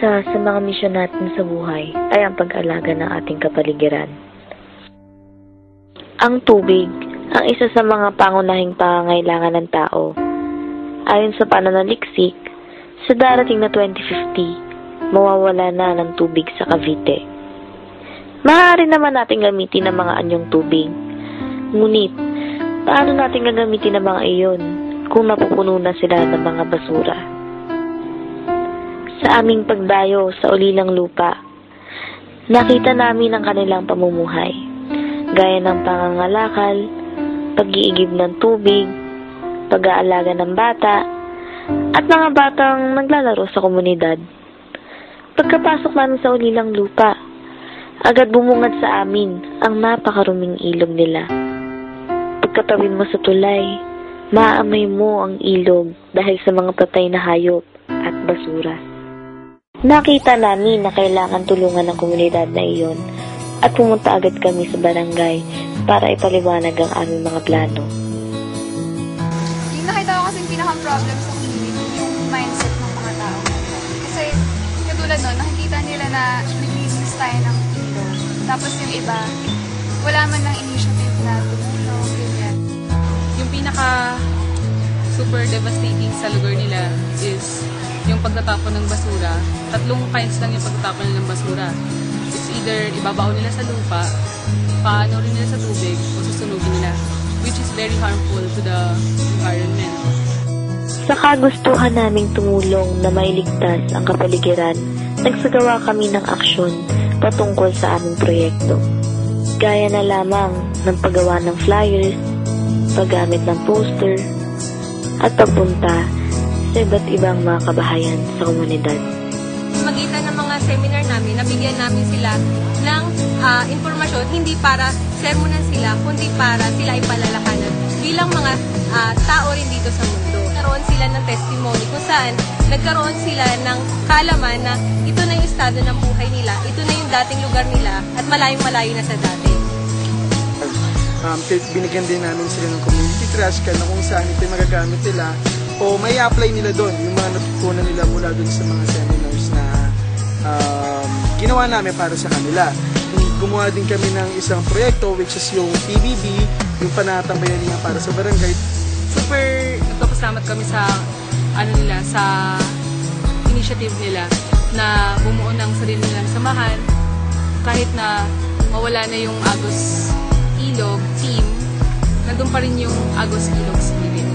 Isa sa mga misyon natin sa buhay ay ang pag-alaga ng ating kapaligiran. Ang tubig ang isa sa mga pangunahing pangangailangan ng tao. Ayon sa pananaliksik, sa darating na 2050, mawawala na ng tubig sa Cavite. Maaari naman natin gamitin ang mga anyong tubig. Ngunit, paano natin gagamitin ang mga iyon kung napupuno na sila ng mga basura? Sa aming pagdayo sa ulilang lupa, nakita namin ang kanilang pamumuhay, gaya ng pangangalakal, pag-iigib ng tubig, pag-aalaga ng bata, at mga batang naglalaro sa komunidad. Pagkapasok namin sa ulilang lupa, agad bumungad sa amin ang napakaruming ilog nila. Pagkatawid mo sa tulay, maaamoy mo ang ilog dahil sa mga patay na hayop at basura. Nakita namin na kailangan tulungan ng komunidad na iyon at pumunta agad kami sa barangay para ipaliwanag ang aming mga plano. Yung nakita ko kasing pinaka-problem sa community, yung mindset ng mga tao. Kasi katulad nun, nakikita nila na nag-business tayo ng ilog. Tapos yung iba, wala man ng initiative na tumulong, ganyan. Yung pinaka super devastating sa lugar nila is yung pagtatapon ng basura. Tatlong kinds lang yung pagtatapon nila ng basura. It's either ibabaon nila sa lupa, paano rin nila sa tubig, o susunugin nila, which is very harmful to the environment. Sa kagustuhan naming tumulong na mailigtas ang kapaligiran, nagsagawa kami ng aksyon patungkol sa aming proyekto. Gaya na lamang ng paggawa ng flyers, paggamit ng poster, at pagpunta sa iba't ibang mga kabahayan sa komunidad. Magitan ng mga seminar namin, nabigyan namin sila ng informasyon, hindi para sermonan sila, kundi para sila ipalalahanan bilang mga tao rin dito sa mundo. Nagkaroon sila ng testimony kung saan nagkaroon sila ng kaalaman na ito na yung estado ng buhay nila, ito na yung dating lugar nila at malayong-malayo na sa dati. Binigyan din namin sila ng community trash can na kung saan ito magagamit nila o may apply nila doon yung mga natutunan nila mula doon sa mga seminars na ginawa namin para sa kanila. Gumawa din kami ng isang proyekto which is yung PBB, yung panatambayan niya para sa barangay. Super nagpapasalamat kami sa nila, sa initiative nila na bumuo ng sarili nilang samahan kahit na mawala na yung Agos Ilog team, nandun pa rin yung Agos Ilog Spirit.